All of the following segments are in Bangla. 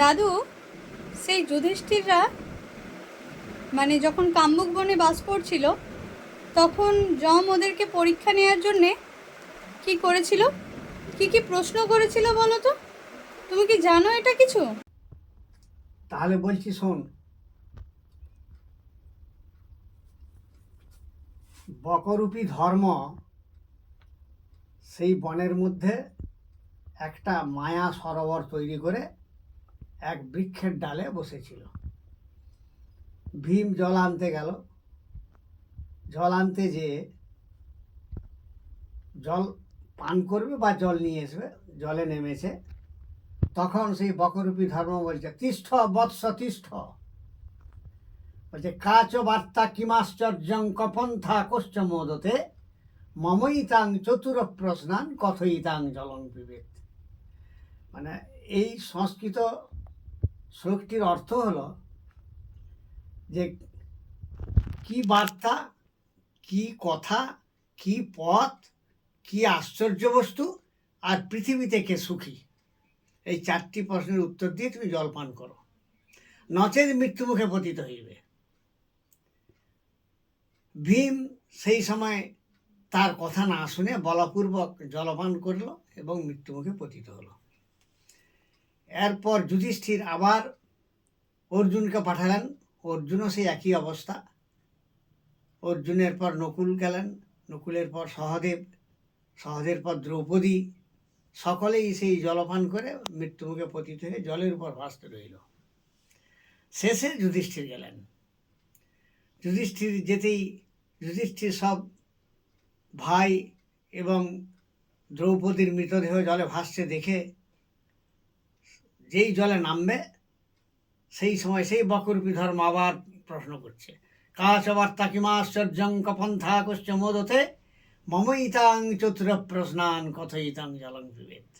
দাদু, সেই যুধিষ্ঠিররা মানে যখন কাম্যুক বনে বাস করছিল, তখন যম ওদেরকে পরীক্ষা নেওয়ার জন্যে কি করেছিল, কি কি প্রশ্ন করেছিল বলো তো? তুমি কি জানো এটা কিছু? তাহলে বলছি শোন। বকরূপী ধর্ম সেই বনের মধ্যে একটা মায়া সরোবর তৈরি করে এক বৃক্ষের ডালে বসেছিল। ভীম জল আনতে গেল। জল আনতে যেয়ে জল পান করবে বা জল নিয়ে আসবে, জলে নেমেছে। তখন সেই বকরূপী ধর্ম বলছে, তিষ্ঠ বৎস তিষ্ঠ। বলছে, কাচ বার্তা কিমাশ্চর্যং কপন্থা কোশ্চ মোদতে মমইতাং চতুর প্রশ্নান কথইতাং জলং পিবেত। মানে এই সংস্কৃত শ্লোকটির অর্থ হলো যে কি বার্তা, কি কথা, কি পথ, কি আশ্চর্য বস্তু, আর পৃথিবীতে কে সুখী, এই চারটি প্রশ্নের উত্তর দিয়ে তুমি জল পান করো, নচেত মৃত্যুমুখে পতিত হইবে। ভীম সেই সময় তার কথা না শুনে বলপূর্বক জলপান করল এবং মৃত্যুমুখে পতিত হলো। এরপর যুধিষ্ঠির আবার অর্জুনকে পাঠালেন। অর্জুনও সেই একই অবস্থা। অর্জুনের পর নকুল গেলেন, নকুলের পর সহদেব, সহদেবের পর দ্রৌপদী, সকলেই সেই জলপান করে মৃত্যুমুখে পতিত হয়ে জলের উপর ভাসতে রইল। শেষে যুধিষ্ঠির গেলেন। যুধিষ্ঠির যেতেই যুধিষ্ঠির সব ভাই এবং দ্রৌপদীর মৃতদেহ জলে ভাসছে দেখে যেই জলে নামবে, সেই সময় সেই বকরূপী ধর্ম আবার প্রশ্ন করছে, কাচ বার্তা কিমাশ্চর্যং কপন্থা কোশ্চ মোদতে মমইতাং চতুর প্রশ্নান কথইতাং জলং পিবেত।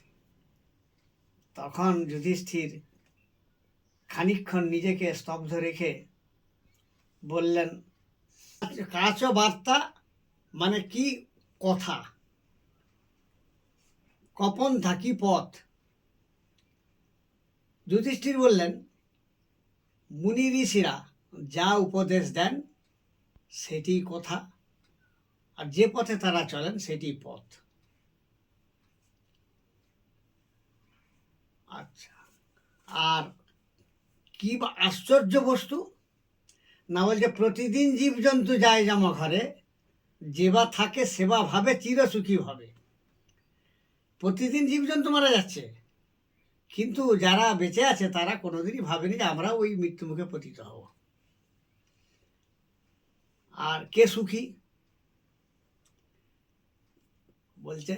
তখন যুধিষ্ঠির খানিকক্ষণ নিজেকে স্তব্ধ রেখে বললেন, কাচ বার্তা মানে কি কথা, কপন্থা কি পথ। যুধিষ্ঠির বললেন, মুনি ঋষিরা যা উপদেশ দেন সেটি কথা, আর যে পথে তারা চলেন সেটি পথ। আচ্ছা, আর কি বা আশ্চর্য বস্তু না, বলছে প্রতিদিন জীবজন্তু যায় জামা ঘরে, যেবা থাকে সেবা ভাবে চিরসুখী ভাবে। প্রতিদিন জীবজন্তু মারা যাচ্ছে, কিন্তু যারা বেঁচে আছে তারা কোনোদিনই ভাবেনি যে আমরা ওই মৃত্যুমুখে পতিত হব। আর কে সুখী? বলছে,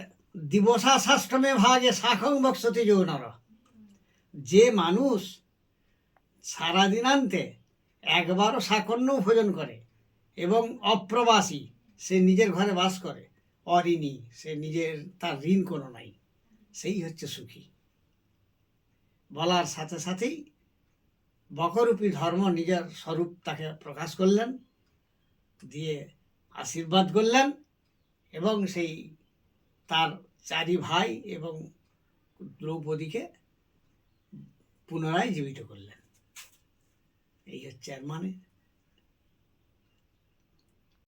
দিবসা ষষ্ঠমে ভাগে শাখং বক্ষতি যৌনর। যে মানুষ সারাদিনান্তে একবারও শাকন্য ভোজন করে এবং অপ্রবাসী, সে নিজের ঘরে বাস করে, অঋণী, সে নিজের তার ঋণ কোনো নাই, সেই হচ্ছে সুখী। বলার সাথে সাথেই বকরূপী ধর্ম নিজের স্বরূপ তাকে প্রকাশ করলেন, দিয়ে আশীর্বাদ করলেন এবং সেই তার চারি ভাই এবং দ্রৌপদীকে পুনরায় জীবিত করলেন। এই হচ্ছে এর মানে।